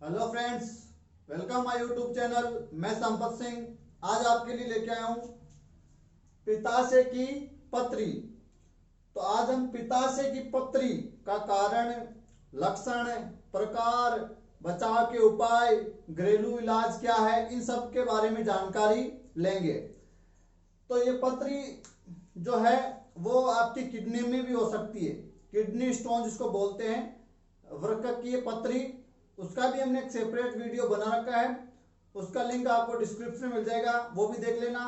Hello friends, welcome my YouTube channel. मैं संपत सिंह आज आपके लिए लेके आया हूँ पिताशय की पत्री। तो आज हम पिताशय की पत्री का कारण, लक्षण, प्रकार, बचाव के उपाय, घरेलू इलाज क्या है, इन सब के बारे में जानकारी लेंगे। तो ये पत्री जो है वो आपकी किडनी में भी हो सकती है, किडनी स्टोन जिसको बोलते हैं, वृक्क की ये पत्री, उसका भी हमने एक सेपरेट वीडियो बना रखा है, उसका लिंक आपको डिस्क्रिप्शन में मिल जाएगा, वो भी देख लेना।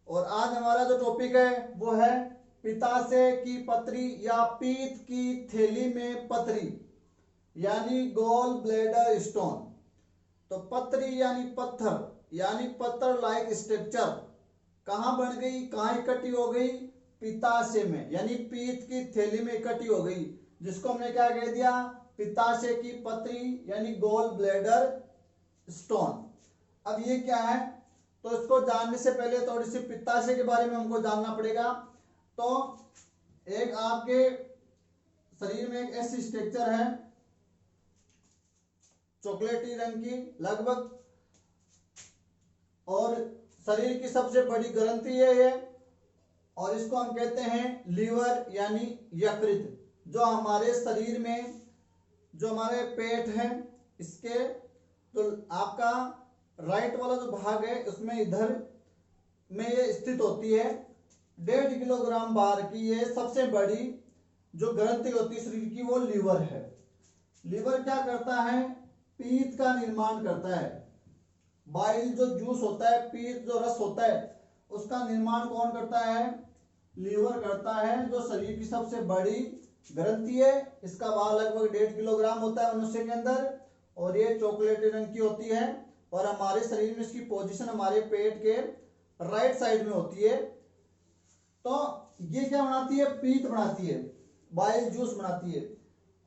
और आज हमारा जो टॉपिक है वो है पित्ताशय की पत्री या पीत की थैली में पत्री यानी गॉल ब्लैडर स्टोन। तो पत्री यानी पत्थर यानी पत्थर लाइक स्ट्रक्चर कहाँ बन गई, कहाँ इकट्ठी हो गई? पित्ताशय में, यानी पीत की थैली में इकट्ठी हो गई, जिसको हमने क्या कह दिया? पित्ताशय की पत्री यानी गॉल ब्लैडर स्टोन। अब ये क्या है, तो इसको जानने से पहले थोड़ी सी पित्ताशय के बारे में हमको जानना पड़ेगा। तो एक आपके शरीर में एक ऐसी स्ट्रक्चर है चॉकलेटी रंग की लगभग, और शरीर की सबसे बड़ी ग्रंथि है ये, और इसको हम कहते हैं लीवर यानी यकृत। जो हमारे शरीर में, जो हमारे पेट है, इसके तो आपका राइट वाला जो भाग है उसमें इधर में ये स्थित होती है। 1.5 किलोग्राम भार की ये सबसे बड़ी जो ग्रंथि होती है शरीर की, वो लीवर है। लीवर क्या करता है? पीत का निर्माण करता है। बाइल जो जूस होता है, पीत जो रस होता है, उसका निर्माण कौन करता है? लीवर करता है, जो शरीर की सबसे बड़ी ग्रंथि है। इसका भार लगभग 1.5 किलोग्राम होता है मनुष्य के अंदर, और ये चॉकलेटी रंग की होती है, और हमारे शरीर में इसकी पोजीशन हमारे पेट के राइट साइड में होती है। तो ये क्या बनाती है? पीत बनाती है, बाइल जूस बनाती है।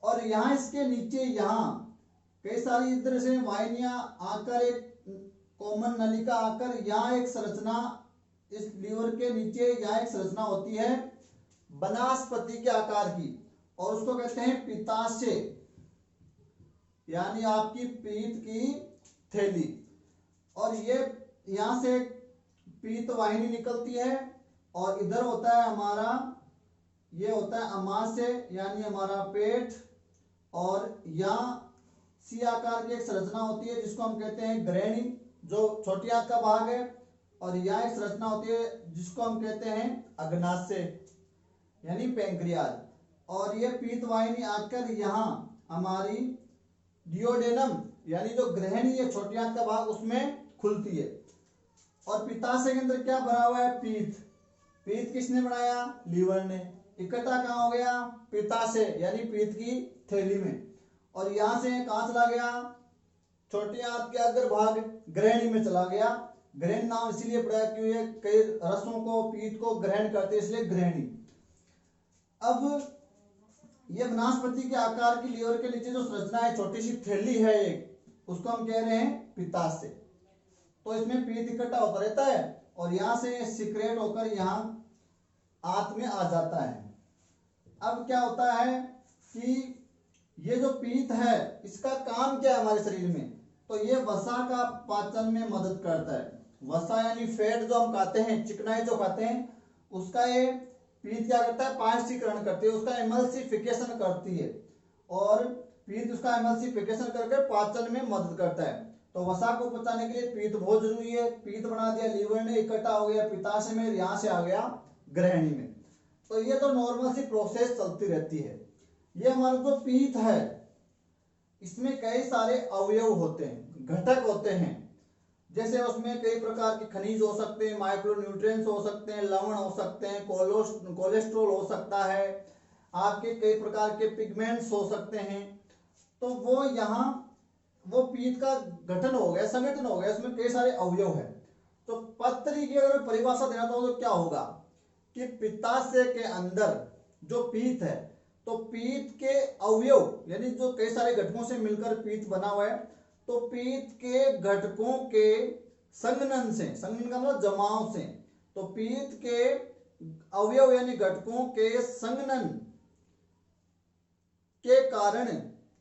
और यहाँ इसके नीचे यहाँ कई सारी इधर से वाहिनियां आकर एक कॉमन नलिका आकर यहाँ एक संरचना, इस लीवर के नीचे यहाँ एक संरचना होती है वनस्पति के आकार की, और उसको कहते हैं पित्ताशय यानी आपकी पीत की थैली। और ये यहाँ से पीत वाहिनी निकलती है, और इधर होता है हमारा, ये होता है अमाशय यानी हमारा पेट, और यहाँ सी आकार की एक संरचना होती है जिसको हम कहते हैं ग्रहणी, जो छोटी आंत का भाग है, और यहाँ एक संरचना होती है जिसको हम कहते हैं अग्नाशय यानी पैंक्रियाज। और ये पीत वाहिनी आकर यहाँ हमारी डियोडेनम यानी जो ग्रहणी है, छोटी आंत का भाग, उसमें खुलती है। और पित्ताशय के अंदर क्या भरा हुआ है? पीत। पीत किसने बनाया? लीवर ने। इकट्ठा कहाँ हो गया? पित्ताशय यानी पीत की थैली में। और यहां से कहां चला गया? छोटी आंत के अग्र भाग ग्रहणी में चला गया। ग्रहण नाम इसीलिए पड़ा क्योंकि ये कई रसों को, पीत को ग्रहण करते, इसलिए ग्रहणी। अब ये वनस्पति के आकार की लीवर के नीचे जो संरचना है, छोटी सी थैली है एक, उसको हम कह रहे हैं पित्ताशय। तो इसमें पीत इकट्ठा होता रहता है, और यहां से सिक्रेट होकर यहाँ आंत में आ जाता है। अब क्या होता है कि ये जो पीत है, इसका काम क्या है हमारे शरीर में? तो ये वसा का पाचन में मदद करता है। वसा यानी फैट जो हम खाते हैं, चिकनाई जो खाते हैं, उसका ये पीत क्या करता है? पाचकीकरण करती है, उसका एमल्सिफिकेशन करती है, और पीत उसका एमल्सिफिकेशन करके पाचन में मदद करता है। तो वसा को पचाने के लिए पीत बहुत जरूरी है। पीत बना दिया लीवर ने, इकट्ठा हो गया पित्ताशय में, यहां से आ गया ग्रहणी में। तो ये तो नॉर्मल सी प्रोसेस चलती रहती है। ये हमारा जो पीत है, इसमें कई सारे अवयव होते हैं, घटक होते हैं। जैसे उसमें कई प्रकार के खनिज हो सकते हैं, माइक्रोन्यूट्रिएंट्स हो सकते हैं, लवण हो सकते हैं, कोलेस्ट्रॉल हो सकता है, आपके कई प्रकार के पिगमेंट्स हो सकते हैं। तो वो यहाँ वो पीत का गठन हो गया, संगठन हो गया, उसमें कई सारे अवयव है। तो पत्री की अगर परिभाषा देना तो क्या होगा कि पित्ताशय के अंदर जो पीत है, तो पीत के अवयव यानी जो कई सारे घटकों से मिलकर पीत बना हुआ है, तो पीत के घटकों के संघनन से, संघनन का मतलब जमाव से, तो पीत के अवयव यानी घटकों के संघनन के कारण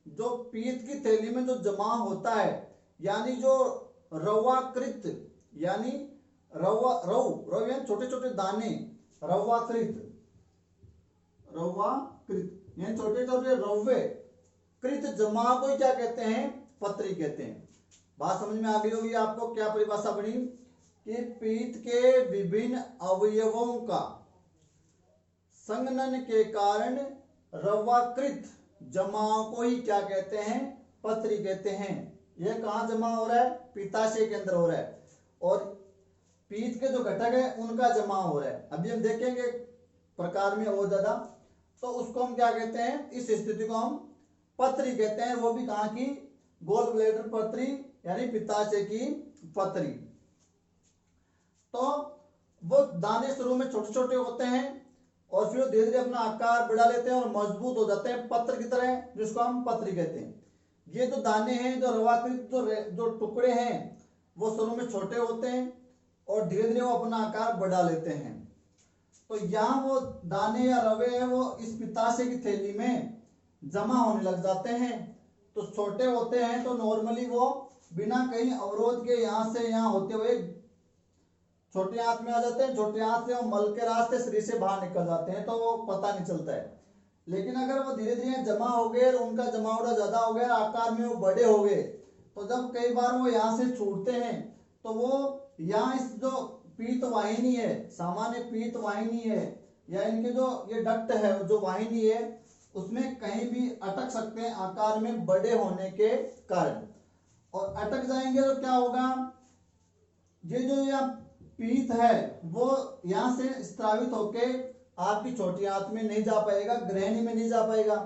जो पीत की थैली में जो जमा होता है, यानी जो रवाकृत, यानी रव यानी छोटे छोटे दाने, रवाकृत, यानी छोटे छोटे रव्वे कृत जमा को क्या कहते हैं? पत्री कहते हैं। बात समझ में आ गई होगी आपको क्या परिभाषा बनी कि पीत के विभिन्न अवयवों का संघनन के कारण रवाकृत जमा को ही क्या कहते हैं? पत्री कहते हैं। यह कहाँ जमा हो रहा है? पित्ताशय के अंदर हो रहा है, और पीत के जो घटक है उनका जमा हो रहा है। अभी हम देखेंगे प्रकार में और ज्यादा, तो उसको हम क्या कहते हैं? इस स्थिति को हम पत्री कहते हैं। वो भी कहाँ की? गोल ब्लैडर पत्री, यानी पित्ताशय की पत्री। तो वो दाने शुरू में छोटे छोटे होते हैं और फिर धीरे धीरे अपना आकार बढ़ा लेते हैं और मजबूत हो जाते हैं पत्र की तरह, जिसको हम पत्री कहते हैं। ये जो दाने हैं, जो रवाकृत जो टुकड़े हैं, वो शुरू में छोटे होते हैं और धीरे धीरे वो अपना आकार बढ़ा लेते हैं। तो यहाँ वो दाने या रवे हैं, वो इस पित्ताशय की थैली में जमा होने लग जाते हैं। तो छोटे होते हैं तो नॉर्मली वो बिना कहीं अवरोध के यहाँ से यहाँ होते हुए छोटे आंत में आ जाते हैं। छोटे आंत से वो मल के रास्ते शरीर से बाहर निकल जाते हैं, तो वो पता नहीं चलता है। लेकिन अगर वो धीरे धीरे जमा हो गए और उनका जमावड़ा ज्यादा हो गया, आकार में वो बड़े हो गए, तो जब कई बार वो यहाँ से छूटते हैं तो वो यहाँ इस जो पीत वाहिनी है, सामान्य पीत वाहिनी है, या इनके जो ये डक्ट है, जो वाहिनी है, उसमें कहीं भी अटक सकते हैं आकार में बड़े होने के कारण। और अटक जाएंगे तो क्या होगा? ये जो यहाँ पीत है वो यहाँ से स्त्रावित होके आपकी छोटी आंत में नहीं जा पाएगा, ग्रहणी में नहीं जा पाएगा,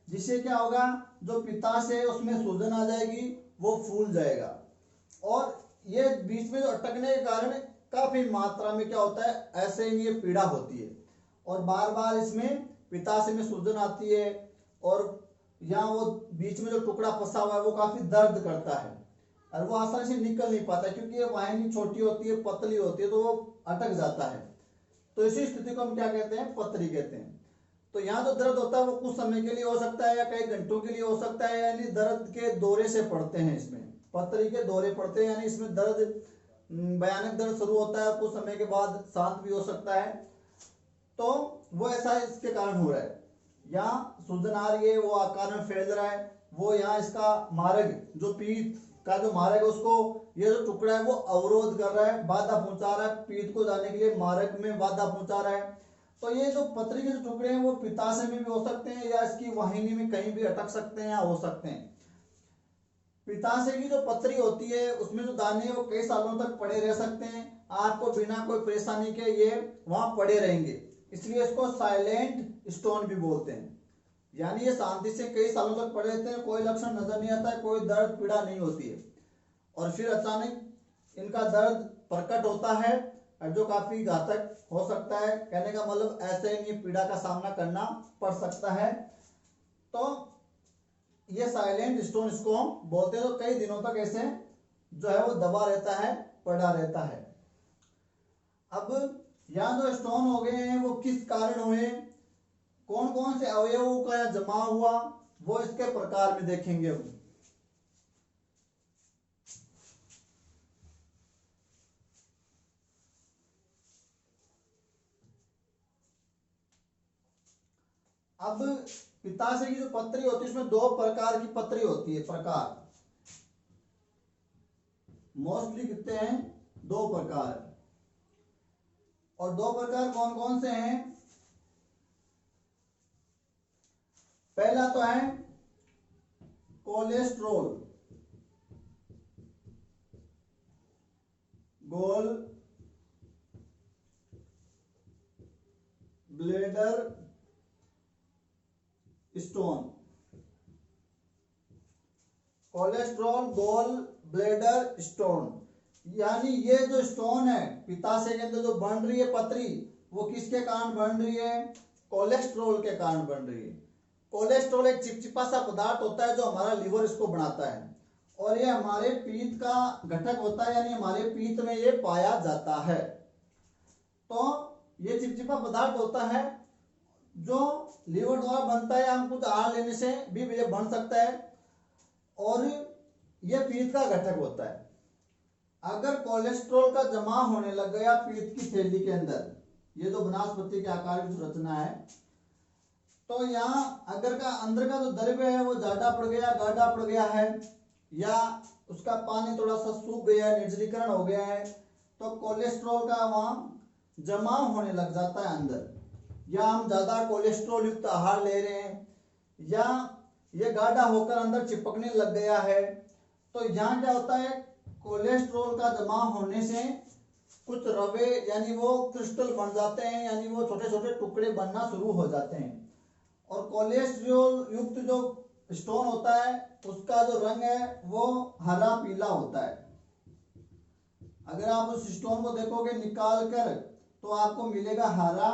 जिससे क्या होगा? जो पित्ताशय है उसमें सूजन आ जाएगी, वो फूल जाएगा। और ये बीच में जो अटकने के कारण काफी मात्रा में क्या होता है? ऐसे ही ये पीड़ा होती है और बार बार इसमें पित्ताशय में सूजन आती है, और यहाँ वो बीच में जो टुकड़ा फंसा हुआ है वो काफी दर्द करता है और वो आसानी से निकल नहीं पाता, क्योंकि ये वाहिनी छोटी होती है, पतली होती है, तो वो अटक जाता है। तो इसी स्थिति को हम क्या कहते हैं? पत्री कहते हैं। तो यहाँ जो दर्द होता है वो कुछ समय के लिए हो सकता है या कई घंटों के लिए हो सकता है, यानी दर्द के दौरे से पड़ते हैं, इसमें पत्री के दौरे पड़ते हैं, यानी इसमें दर्द, भयानक दर्द शुरू होता है, कुछ समय के बाद शांत भी हो सकता है। तो वो ऐसा इसके कारण हो रहा है। यहाँ सूजन आ रही है, वो आकार में फैल रहा है, वो यहाँ इसका मार्ग, जो पीत का जो मार्ग है, उसको ये जो टुकड़ा है वो अवरोध कर रहा है, बाधा पहुंचा रहा है, पीत को जाने के लिए मार्ग में बाधा पहुंचा रहा है। तो ये जो पत्री के जो टुकड़े हैं वो पित्ताशय में भी हो सकते हैं या इसकी वाहिनी में कहीं भी अटक सकते हैं या हो सकते हैं। पित्ताशय की जो पत्री होती है उसमें जो दाने वो कई सालों तक पड़े रह सकते हैं, आपको बिना कोई परेशानी के ये वहां पड़े रहेंगे, इसलिए इसको साइलेंट स्टोन भी बोलते हैं। यानी ये शांति से कई सालों तक पड़े रहते हैं, कोई लक्षण नजर नहीं आता है, कोई दर्द पीड़ा नहीं होती है, और फिर अचानक इनका दर्द प्रकट होता है और जो काफी घातक हो सकता है। कहने का मतलब ऐसे ही पीड़ा का सामना करना पड़ सकता है। तो ये साइलेंट स्टोन इसको हम बोलते हैं। तो कई दिनों तक ऐसे जो है वो दबा रहता है, पड़ा रहता है। अब यहाँ जो स्टोन हो गए हैं वो किस कारण हुए, कौन कौन से अवयवों का यहाँ जमा हुआ, वो इसके प्रकार में देखेंगे हम। अब पित्ताशय की जो पत्री होती है उसमें दो प्रकार की पत्री होती है, प्रकार मोस्टली कितने हैं? दो प्रकार। और दो प्रकार कौन कौन से हैं? पहला तो है cholesterol, gall bladder stone. Cholesterol gall bladder stone, यानी ये जो स्टोन है पित्ताशय के अंदर जो बन रही है पत्री, वो किसके कारण बन रही है? कोलेस्ट्रॉल के कारण बन रही है। कोलेस्ट्रॉल एक चिपचिपा सा पदार्थ होता है जो हमारा लिवर इसको बनाता है, और ये हमारे पीत का घटक होता है, यानी हमारे पीत में ये पाया जाता है। तो ये चिपचिपा पदार्थ होता है जो लीवर द्वारा बनता है, हम कुछ आहार लेने से भी ये बन सकता है, और ये पित्त का घटक होता है। अगर कोलेस्ट्रॉल का जमा होने लग गया पित्त की थैली के अंदर, ये जो वनस्पति के आकार की जो रचना है, तो यहाँ अगर का अंदर का जो द्रव्य है वो ज्यादा पड़ गया, गाढ़ा पड़ गया है, या उसका पानी थोड़ा सा सूख गया है, निर्जलीकरण हो गया है, तो कोलेस्ट्रॉल का वहां जमा होने लग जाता है अंदर। या हम ज्यादा कोलेस्ट्रॉल युक्त आहार ले रहे हैं, या ये गाढ़ा होकर अंदर चिपकने लग गया है, तो यहाँ क्या होता है, कोलेस्ट्रॉल का जमा होने से कुछ रवे यानी वो क्रिस्टल बन जाते हैं, यानी वो छोटे छोटे टुकड़े बनना शुरू हो जाते हैं। और कोलेस्ट्रॉल युक्त जो स्टोन होता है उसका जो रंग है वो हरा पीला होता है। अगर आप उस स्टोन को देखोगे निकाल कर तो आपको मिलेगा हरा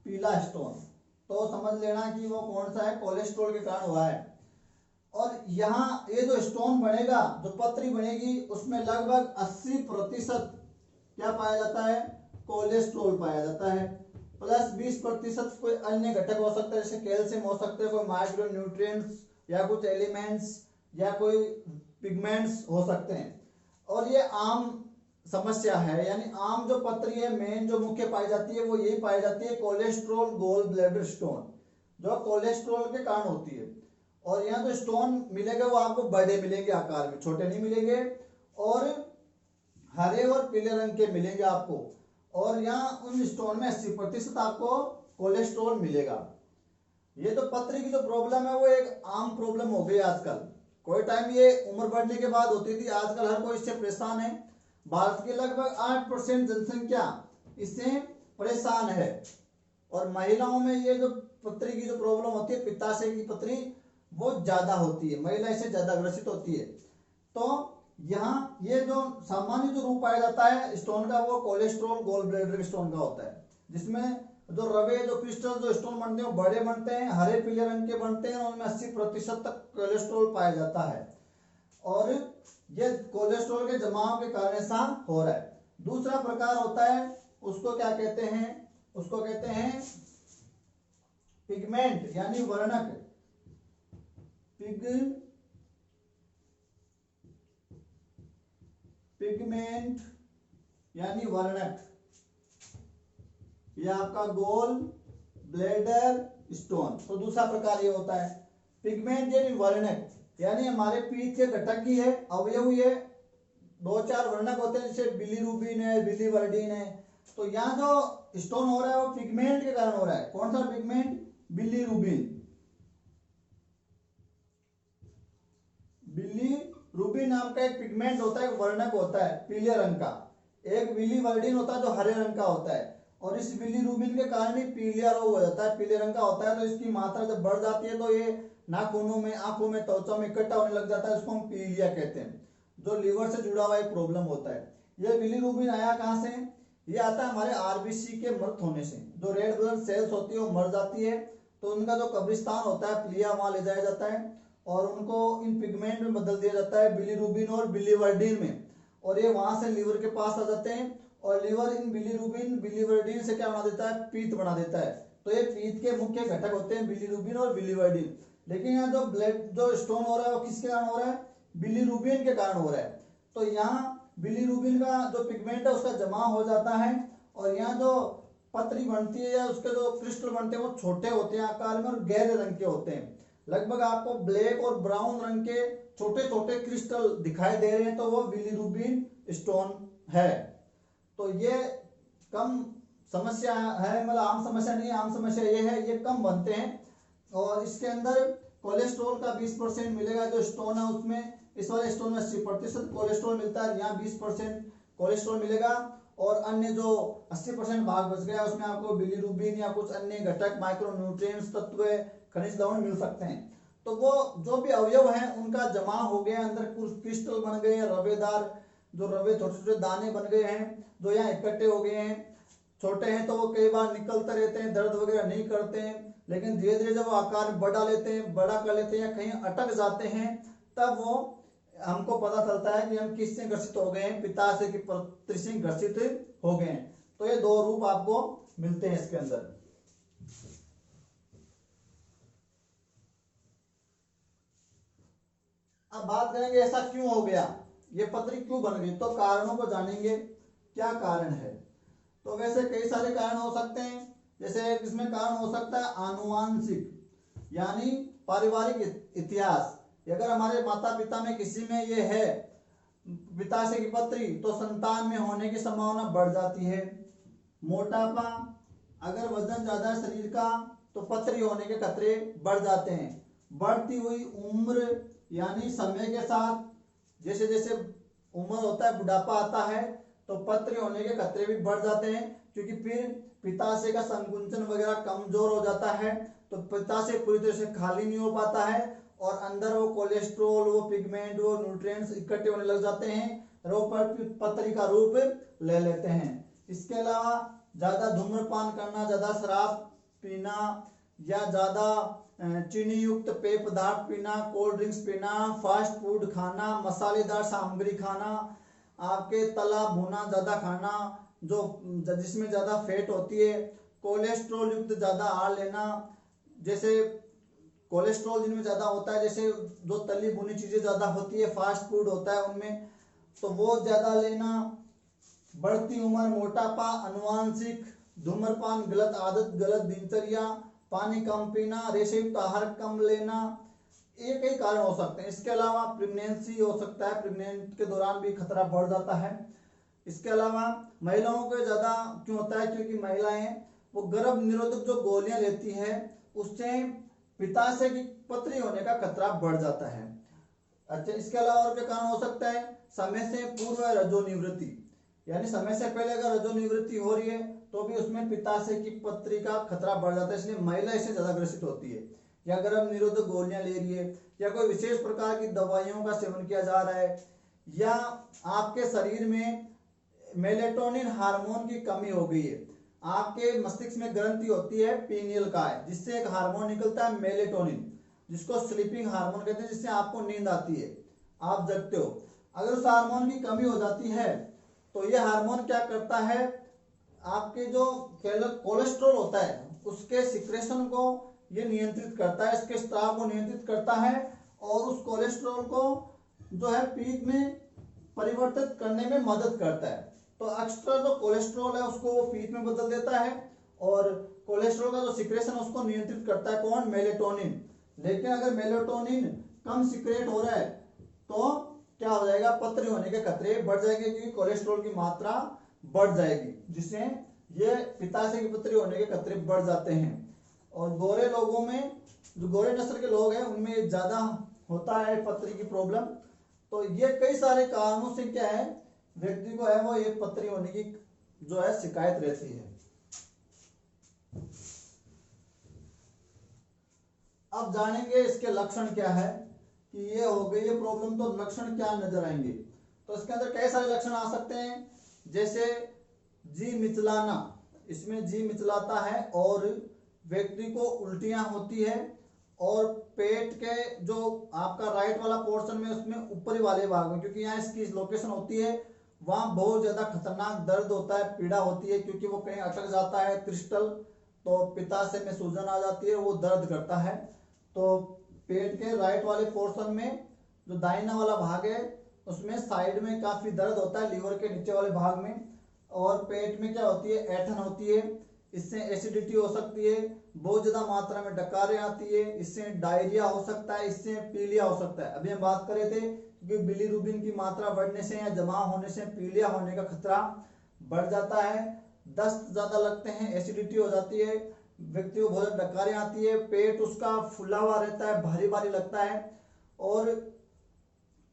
पीला स्टोन, तो समझ लेना कि वो कौन सा है, कोलेस्ट्रॉल के कारण हुआ है। और यहाँ ये जो स्टोन बनेगा, जो पत्री बनेगी, उसमें लगभग 80% क्या पाया जाता है, कोलेस्ट्रॉल पाया जाता है। प्लस 20% कोई अन्य घटक हो सकता है, जैसे कैल्शियम हो सकते हैं, कोई माइक्रो न्यूट्रिएंट्स या कुछ एलिमेंट्स या कोई पिगमेंट्स हो सकते हैं। और ये आम समस्या है, यानी आम जो पत्री है मेन जो मुख्य पाई जाती है वो यही पाई जाती है, कोलेस्ट्रॉल गोल ब्लैडर स्टोन, जो कोलेस्ट्रॉल के कारण होती है। और यहाँ जो स्टोन मिलेगा वो आपको बड़े मिलेंगे आकार में, छोटे नहीं मिलेंगे, और हरे और पीले रंग के मिलेंगे आपको। और यहाँ उन स्टोन में 80% आपको कोलेस्ट्रॉल मिलेगा। ये तो पत्री की जो प्रॉब्लम है वो एक आम प्रॉब्लम हो गई आजकल। कोई टाइम ये उम्र बढ़ने के बाद होती थी, आजकल हर कोई इससे परेशान है। भारत की लगभग 8% जनसंख्या इससे परेशान है। और महिलाओं में ये जो पत्री की जो प्रॉब्लम होती है, पित्ताशय की पत्री, वो ज्यादा होती है, महिला इससे ज्यादा ग्रसित होती है। तो यहाँ ये जो सामान्य जो रूप पाया जाता है स्टोन का वो कोलेस्ट्रॉल गोल ब्लैडर स्टोन का होता है, जिसमें जो रवे जो क्रिस्टल जो स्टोन बनते हैं वो बड़े बनते हैं, हरे पीले रंग के बनते हैं, उनमें 80% तक कोलेस्ट्रॉल पाया जाता है। और ये कोलेस्ट्रॉल के जमाव के कारण ऐसा हो रहा है। दूसरा प्रकार होता है, उसको क्या कहते हैं, उसको कहते हैं पिगमेंट यानी वर्णक। पिगमेंट यानी वर्णक, यह आपका गोल ब्लैडर स्टोन। तो दूसरा प्रकार ये होता है पिगमेंट यानी वर्णक, यानी हमारे पीठ के घटक की है अवयव, ये 2-4 वर्णक होते हैं, जैसे बिलीरुबिन है, बिलीवर्डिन है। तो यहाँ जो स्टोन हो रहा है वो पिगमेंट के कारण हो रहा है। कौन सा पिगमेंट, बिलीरुबिन। बिलीरुबिन नाम का एक पिगमेंट होता है, एक वर्णक होता है पीले रंग का। एक बिलीवर्डिन होता है जो हरे रंग का होता है। और इस बिलीरुबिन के कारण ही पीलिया रोग हो जाता है, पीले रंग का होता है। तो इसकी मात्रा जब बढ़ जाती है तो ये नाखूनों में, आंखों में, त्वचा में इकट्ठा होने लग जाता है, इसको हम पीलिया कहते हैं, जो लीवर से जुड़ा हुआ एक प्रॉब्लम होता है। ये बिलीरुबिन आया कहाँ से, ये आता है हमारे आरबीसी के मृत होने से। जो रेड ब्लड सेल्स होती है वो मर जाती है, तो उनका जो कब्रिस्तान होता है प्लिया, वहां ले जाया जाता है और उनको इन पिगमेंट में बदल दिया जाता है, बिलीरुबिन और बिलीवर्डिन में। और ये वहां से लीवर के पास आ जाते हैं और लीवर इन बिलीरुबिन बिलीवर्डिन से क्या बना देता है, पीत बना देता है। तो ये पीत के मुख्य घटक होते हैं बिलीरुबिन और बिलीवर्डिन। लेकिन यहाँ जो ब्लड जो स्टोन हो रहा है वो किसके कारण हो रहा है, बिलीरुबिन के कारण हो रहा है। तो यहाँ बिलीरुबिन का जो पिगमेंट है उसका जमा हो जाता है और यहाँ जो पत्री बनती है या उसके जो क्रिस्टल बनते हैं वो छोटे होते हैं आकार में और गहरे रंग के होते हैं। लगभग आपको ब्लैक और ब्राउन रंग के छोटे छोटे क्रिस्टल दिखाई दे रहे हैं, तो वो बिलीरुबिन स्टोन है। तो ये कम समस्या है, मतलब आम समस्या नहीं है, आम समस्या ये है ये कम बनते हैं। और इसके अंदर कोलेस्ट्रॉल का 20% मिलेगा, जो स्टोन है उसमें, इस वाले स्टोन में 80% कोलेस्ट्रॉल मिलता है, यहाँ 20% कोलेस्ट्रॉल मिलेगा। और अन्य जो 80% भाग बच गया उसमें आपको बिलीरुबिन या कुछ अन्य घटक, माइक्रो न्यूट्रिएंट्स, तत्व, खनिज लवण मिल सकते हैं। तो वो जो भी अवयव हैं उनका जमा हो गया, अंदर कुछ क्रिस्टल बन गए, रवेदार जो रवे छोटे छोटे दाने बन गए हैं जो यहाँ इकट्ठे हो गए हैं। छोटे हैं तो वो कई बार निकलते रहते हैं, दर्द वगैरह नहीं करते हैं, लेकिन धीरे धीरे जब वो आकार बढ़ा लेते हैं, बड़ा कर लेते हैं या कहीं अटक जाते हैं, तब वो हमको पता चलता है कि हम किससे ग्रसित हो गए हैं, पित्ताशय की पत्री से ग्रसित हो गए हैं। तो ये 2 रूप आपको मिलते हैं इसके अंदर। अब बात करेंगे ऐसा क्यों हो गया, ये पथरी क्यों बन गई, तो कारणों को जानेंगे क्या कारण है। तो वैसे कई सारे कारण हो सकते हैं, जैसे इसमें कारण हो सकता है आनुवांशिक यानी पारिवारिक इतिहास। अगर हमारे माता पिता में किसी में ये है पिताशय की पथरी तो संतान में होने की संभावना बढ़ जाती है। मोटापा, अगर वजन ज्यादा है शरीर का तो पथरी होने के खतरे बढ़ जाते हैं। बढ़ती हुई उम्र यानी समय के साथ जैसे जैसे उम्र होता है बुढ़ापा आता है तो पथरी होने के खतरे भी बढ़ जाते हैं, क्योंकि फिर पित्ताशय का संकुचन वगैरह कमजोर हो जाता है तो पित्ताशय पूरी तरह से खाली नहीं हो पाता है और अंदर वो कोलेस्ट्रॉल, वो पिगमेंट, वो न्यूट्रिएंट्स इकट्ठे होने लग जाते हैं और वो पथरी का रूप ले लेते हैं। इसके अलावा ज्यादा धूम्रपान करना, ज्यादा शराब पीना या ज्यादा चीनी युक्त पेय पदार्थ पीना, कोल्ड ड्रिंक्स पीना, फास्ट फूड खाना, मसालेदार सामग्री खाना, आपके तला भुना ज्यादा खाना जो जिसमें ज्यादा फैट होती है, कोलेस्ट्रॉल युक्त ज्यादा आहार लेना, जैसे कोलेस्ट्रॉल जिनमें ज्यादा होता है, जैसे जो तली भुनी चीजें ज्यादा होती है, फास्ट फूड होता है उनमें, तो वो ज्यादा लेना, बढ़ती उम्र, मोटापा, अनुवांशिक, धूम्रपान, गलत आदत, गलत दिनचर्या, पानी कम पीना, रेशेयुक्त आहार कम लेना, ये कई कारण हो सकते हैं। इसके अलावा प्रेगनेंसी हो सकता है, प्रेगनेंट के दौरान भी खतरा बढ़ जाता है। इसके अलावा महिलाओं को ज्यादा क्यों होता है, क्योंकि महिलाएं वो गर्भ निरोधक जो गोलियां लेती है उससे पित्ताशय की पथरी होने का खतरा बढ़ जाता है। अच्छा, इसके अलावा और क्या कारण हो सकता है, समय से पूर्व रजोनिवृत्ति, यानी समय से पहले अगर रजोनिवृत्ति हो रही है तो भी उसमें पित्ताशय की पथरी का खतरा बढ़ जाता है, इसलिए महिला इससे ज्यादा ग्रसित होती है। या गर्भ निरोधक गोलियां ले रही है या कोई विशेष प्रकार की दवाइयों का सेवन किया जा रहा है या आपके शरीर में मेलेटोनिन हार्मोन की कमी हो गई है। आपके मस्तिष्क में ग्रंथि होती है पीनियल का है जिससे एक हार्मोन निकलता है मेलेटोनिन, जिसको स्लीपिंग हार्मोन कहते हैं, जिससे आपको नींद आती है, आप जगते हो। अगर उस हार्मोन की कमी हो जाती है तो ये हार्मोन क्या करता है, आपके जो कोलेस्ट्रॉल होता है उसके सिक्रेशन को ये नियंत्रित करता है, इसके स्राव को नियंत्रित करता है और उस कोलेस्ट्रॉल को जो है पीठ में परिवर्तित करने में मदद करता है। तो एक्स्ट्रा जो कोलेस्ट्रॉल है उसको वो पीठ में बदल देता है और कोलेस्ट्रॉल का जो सिक्रेशन है उसको नियंत्रित करता है कौन, मेलेटोनिन। लेकिन अगर मेलेटोनिन कम सिक्रेट हो रहा है तो क्या हो जाएगा, पथरी होने के खतरे बढ़ जाएंगे क्योंकि कोलेस्ट्रॉल की मात्रा बढ़ जाएगी, जिससे ये पित्ताशय की पथरी होने के खतरे बढ़ जाते हैं। और गोरे लोगों में, जो गोरे नस्ल के लोग हैं उनमें ज्यादा होता है पथरी की प्रॉब्लम। तो ये कई सारे कारणों से क्या है, व्यक्ति को है वो ये पथरी होने की जो है शिकायत रहती है। अब जानेंगे इसके लक्षण क्या है कि ये हो गई ये प्रॉब्लम, तो लक्षण क्या नजर आएंगे। तो इसके अंदर कई सारे लक्षण आ सकते हैं, जैसे जी मिचलाना, इसमें जी मिचलाता है और व्यक्ति को उल्टियां होती है और पेट के जो आपका राइट वाला पोर्शन में उसमें ऊपरी वाले भाग में, क्योंकि यहाँ इसकी लोकेशन होती है वहां बहुत ज्यादा खतरनाक दर्द होता है, पीड़ा होती है क्योंकि वो कहीं अटक जाता है क्रिस्टल, तो पित्ताशय में सूजन आ जाती है, वो दर्द करता है। तो पेट के राइट वाले पोर्शन में जो दाहिना वाला भाग है उसमें साइड में काफी दर्द होता है, लीवर के नीचे वाले भाग में। और पेट में क्या होती है, ऐठन होती है, इससे एसिडिटी हो सकती है, बहुत ज्यादा मात्रा में डकारें आती है, इससे डायरिया हो सकता है, इससे पीलिया हो सकता है। अभी हम बात कर रहे थे कि बिलीरुबिन की मात्रा बढ़ने से या जमा होने से पीलिया होने का खतरा बढ़ जाता है, दस्त ज्यादा लगते हैं, एसिडिटी हो जाती है, व्यक्ति को बहुत डकारें आती है, पेट उसका फुला हुआ रहता है, भारी भारी लगता है। और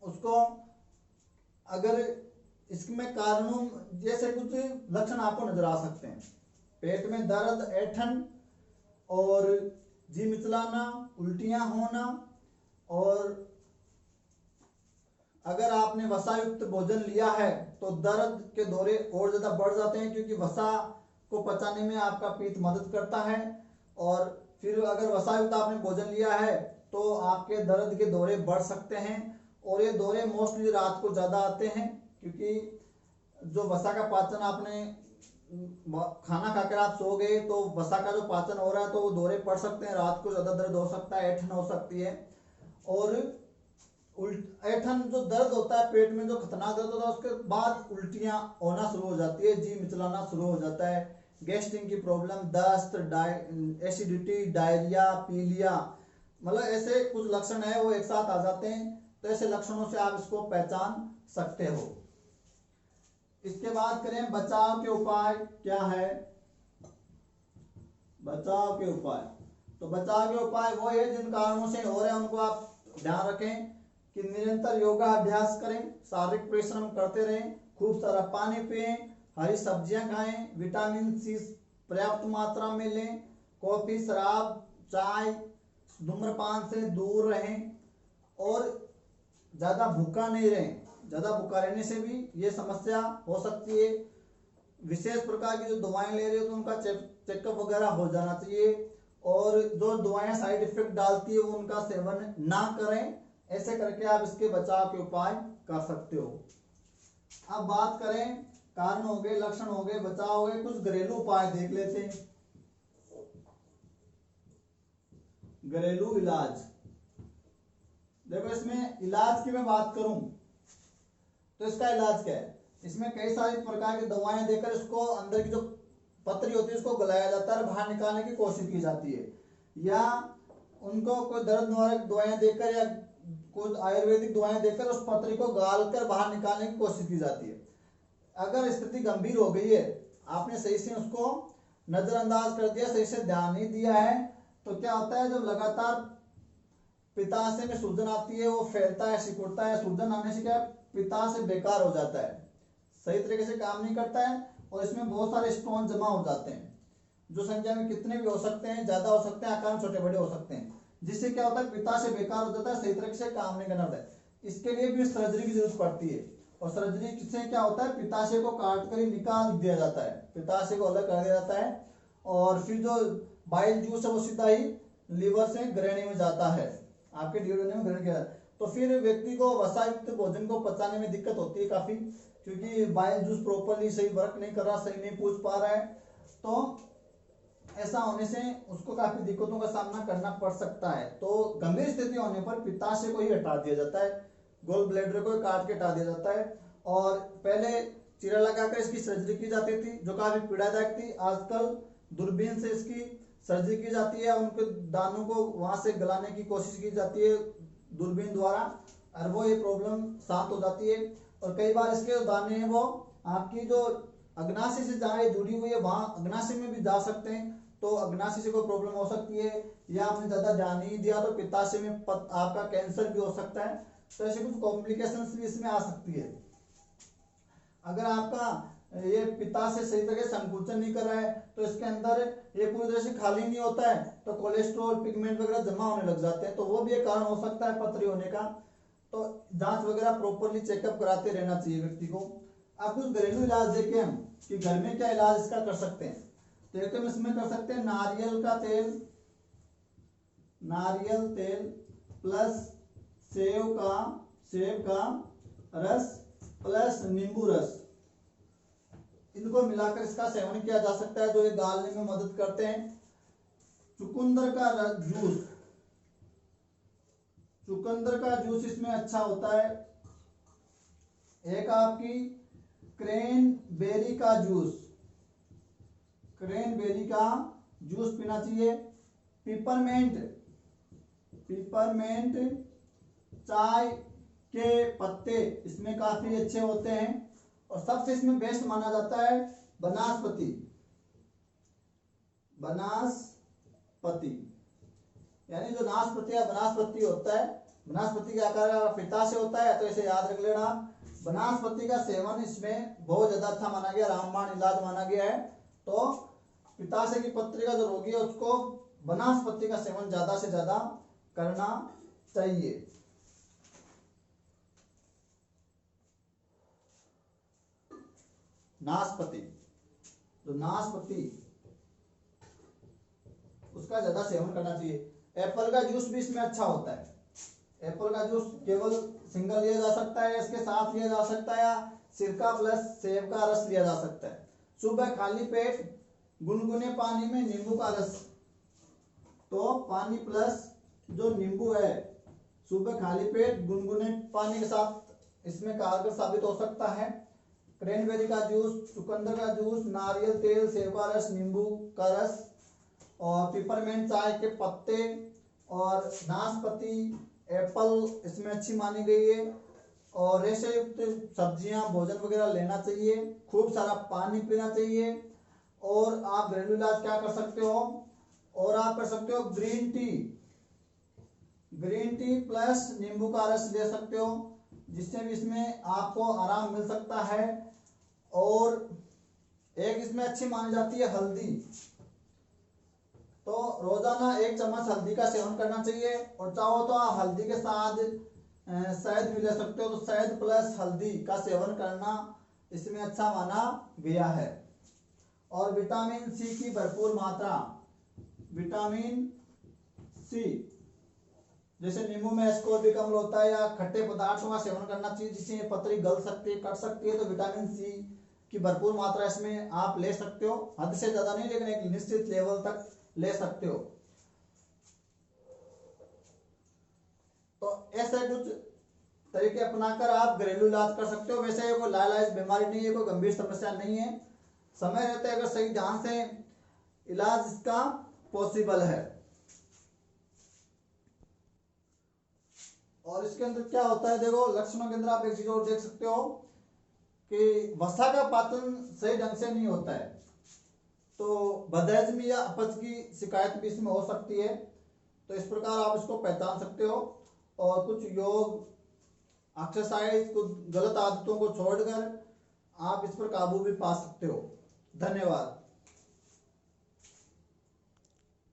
उसको अगर इसमें कारणों जैसे कुछ लक्षण आपको नजर आ सकते हैं, पेट में दर्द, ऐठन और जी मिचलाना, उल्टियां होना, और अगर आपने वसायुक्त भोजन लिया है तो दर्द के दौरे और ज्यादा बढ़ जाते हैं क्योंकि वसा को पचाने में आपका पित्त मदद करता है। और फिर अगर वसायुक्त आपने भोजन लिया है तो आपके दर्द के दौरे बढ़ सकते हैं और ये दौरे मोस्टली रात को ज्यादा आते हैं क्योंकि जो वसा का पाचन, आपने खाना खाकर आप सो गए तो वसा का जो पाचन हो रहा है तो वो दौरे पड़ सकते हैं, रात को ज्यादा दर्द हो सकता है, ऐठन हो सकती है। और ऐठन जो दर्द होता है पेट में, जो खतरनाक दर्द होता है, उसके बाद उल्टियां होना शुरू हो जाती है, जी मिचलाना शुरू हो जाता है, गैस्ट्रिक की प्रॉब्लम, दस्त, एसिडिटी, डायरिया, पीलिया, मतलब ऐसे कुछ लक्षण है वो एक साथ आ जाते हैं। तो ऐसे लक्षणों से आप इसको पहचान सकते हो। इसके बाद करें बचाव के उपाय क्या है। बचाव के उपाय, तो बचाव के उपाय वो है जिन कारणों से हो रहे हैं उनको आप ध्यान रखें कि निरंतर योगा अभ्यास करें, शारीरिक परिश्रम करते रहें, खूब सारा पानी पिएं, हरी सब्जियां खाएं, विटामिन सी पर्याप्त मात्रा में लें, कॉफी, शराब, चाय, धूम्रपान से दूर रहें, और ज्यादा भूखा नहीं रहें। ज्यादा भूखा रहने से भी ये समस्या हो सकती है। विशेष प्रकार की जो दवाएं ले रहे हो तो उनका चेकअप वगैरह हो जाना चाहिए, और जो दवाएं साइड इफेक्ट डालती है वो उनका सेवन ना करें। ऐसे करके आप इसके बचाव के उपाय कर सकते हो। अब बात करें, कारण हो गए, लक्षण हो गए, बचाव हो गए, कुछ घरेलू उपाय देख लेते हैं। घरेलू इलाज, देखो इसमें इलाज की मैं बात करूं तो इसका इलाज क्या है, इसमें कई सारी प्रकार की दवाएं देकर इसको अंदर की जो पतरी होती है उसको गलाया जाता है और बाहर निकालने की कोशिश की जाती है, या उनको कोई दर्द निवारक दवाएं देकर या कुछ आयुर्वेदिक दवाएं देकर उस पतरी को गाल कर बाहर निकालने की कोशिश की जाती है। अगर स्थिति गंभीर हो गई है, आपने सही से उसको नजरअंदाज कर दिया, सही से ध्यान नहीं दिया है, तो क्या होता है, जब लगातार पित्ताशय में सूजन आती है, वो फैलता है, सिकुड़ता है, सूजन आने से क्या पित्ताशय बेकार हो जाता है, सही तरीके से काम नहीं करता है, और इसमें बहुत सारे स्टोन जमा हो जाते हैं, जो संख्या में कितने भी हो सकते हैं, ज्यादा हो सकते हैं, आकार में छोटे बड़े हो सकते हैं, जिससे क्या होता है पित्ताशय बेकार हो जाता है, सही तरीके से काम नहीं करना होता है। इसके लिए भी सर्जरी की जरूरत पड़ती है, और सर्जरी से क्या होता है, पित्ताशय को काट कर ही निकाल दिया जाता है, पित्ताशय को अलग कर दिया जाता है, और फिर जो बाइल जूस है वो सीधा ही लीवर से ग्रहणी में जाता है, आपके डीओडी में ग्रहण किया जाता है। तो फिर व्यक्ति को वसायुक्त भोजन को पचाने में दिक्कत होती है काफी, क्योंकि बाइल जूस प्रॉपरली सही वर्क नहीं कर रहा, सही नहीं पूछ पा रहा है, तो ऐसा होने से उसको काफी दिक्कतों का सामना करना पड़ सकता है। तो गंभीर स्थिति होने पर पित्ताशय को ही हटा दिया जाता है, गोल ब्लैडर को काट के हटा दिया जाता है, और पहले चीरा लगाकर इसकी सर्जरी की जाती थी जो काफी पीड़ादायक थी। आजकल दूरबीन से इसकी सर्जरी की जाती है, उनके दानों को वहां से गलाने की कोशिश की जाती है दूरबीन द्वारा, और वो ये प्रॉब्लम शांत हो जाती है। और कई बार इसके दाने हैं वो आपकी जो अग्नाशय से जहाँ जुड़ी हुई है वहां अग्नाशय में भी जा सकते हैं, तो अग्नाशय से कोई प्रॉब्लम हो सकती है, या आपने ज्यादा ध्यान नहीं दिया तो पित्ताशय में आपका कैंसर भी हो सकता है। तो ऐसे कुछ कॉम्प्लिकेशंस भी इसमें आ सकती है। अगर आपका ये पित्ताशय सही तरह संकुचन नहीं कर रहा है तो इसके अंदर ये पूरी तरह से खाली नहीं होता है, तो कोलेस्ट्रॉल, पिगमेंट वगैरह जमा होने लग जाते हैं, तो वो भी एक कारण हो सकता है पथरी होने का। तो जांच वगैरह प्रॉपरली चेकअप कराते रहना चाहिए व्यक्ति को। अब कुछ घरेलू इलाज देखें हम कि घर में क्या इलाज इसका कर सकते हैं, तो एक हम इसमें कर सकते हैं नारियल का तेल, नारियल तेल प्लस सेब का रस प्लस नींबू रस, इनको मिलाकर इसका सेवन किया जा सकता है, जो ये गालने में मदद करते हैं। चुकंदर का जूस, चुकंदर का जूस इसमें अच्छा होता है। एक आपकी क्रैनबेरी का जूस, क्रैनबेरी का जूस पीना चाहिए। पिपरमेंट, पिपरमेंट चाय के पत्ते इसमें काफी अच्छे होते हैं, और सबसे इसमें बेस्ट माना जाता है बनास्पति, बनास्पति यानी जो नाशपति या बनास्पति होता है, बनास्पति के आकार पित्ताशय होता है, तो इसे याद रख लेना। बनास्पति का सेवन इसमें बहुत ज्यादा अच्छा माना गया, रामबाण इलाज माना गया है। तो पित्ताशय की पत्री का जो रोगी है उसको बनास्पति का सेवन ज्यादा से ज्यादा करना चाहिए। नाशपति, जो नाशपति उसका ज्यादा सेवन करना चाहिए। एप्पल का जूस भी इसमें अच्छा होता है। एप्पल का जूस केवल सिंगल लिया जा सकता है, इसके साथ लिया जा सकता है, या सिरका प्लस सेब का रस लिया जा सकता है। सुबह खाली पेट गुनगुने पानी में नींबू का रस, तो पानी प्लस जो नींबू है सुबह खाली पेट गुनगुने पानी के साथ इसमें कारगर साबित हो सकता है। क्रैनबेरी का जूस, चुकंदर का जूस, नारियल तेल, सेब का रस, नींबू का रस और पिपरमेंट चाय के पत्ते और नाशपाती, एप्पल इसमें अच्छी मानी गई है। और रेशे युक्त सब्जियां, भोजन वगैरह लेना चाहिए। खूब सारा पानी पीना चाहिए। और आप घरेलू इलाज क्या कर सकते हो, और आप कर सकते हो green tea, green tea plus नींबू का रस ले सकते हो, जिससे भी इसमें आपको आराम मिल सकता है। और एक इसमें अच्छी मानी जाती है हल्दी, तो रोजाना 1 चम्मच हल्दी का सेवन करना चाहिए। और चाहो तो आप हल्दी के साथ शहद भी ले सकते हो, तो शहद प्लस हल्दी का सेवन करना इसमें अच्छा माना गया है। और विटामिन सी की भरपूर मात्रा, विटामिन सी जैसे नींबू में एस्कोर्बिक अम्ल होता है या खट्टे पदार्थों का सेवन करना चाहिए, जिससे पथरी गल सकती है, कट सकती है। तो विटामिन सी की भरपूर मात्रा इसमें आप ले सकते हो, हद से ज्यादा नहीं, लेकिन एक निश्चित लेवल तक ले सकते हो। तो ऐसे कुछ तरीके अपनाकर आप घरेलू इलाज कर सकते हो। वैसे ये कोई लाइलाज बीमारी नहीं है, कोई गंभीर समस्या नहीं है। समय रहते अगर सही ध्यान से इलाज इसका पॉसिबल है। और इसके अंदर क्या होता है, देखो लक्षणों के अंदर आप एक चीज और देख सकते हो कि वसा का पाचन सही ढंग से नहीं होता है, तो बदहजमी या अपच की शिकायत भी इसमें हो सकती है। तो इस प्रकार आप इसको पहचान सकते हो। और कुछ योग, एक्सरसाइज, कुछ गलत आदतों को छोड़कर आप इस पर काबू भी पा सकते हो। धन्यवाद।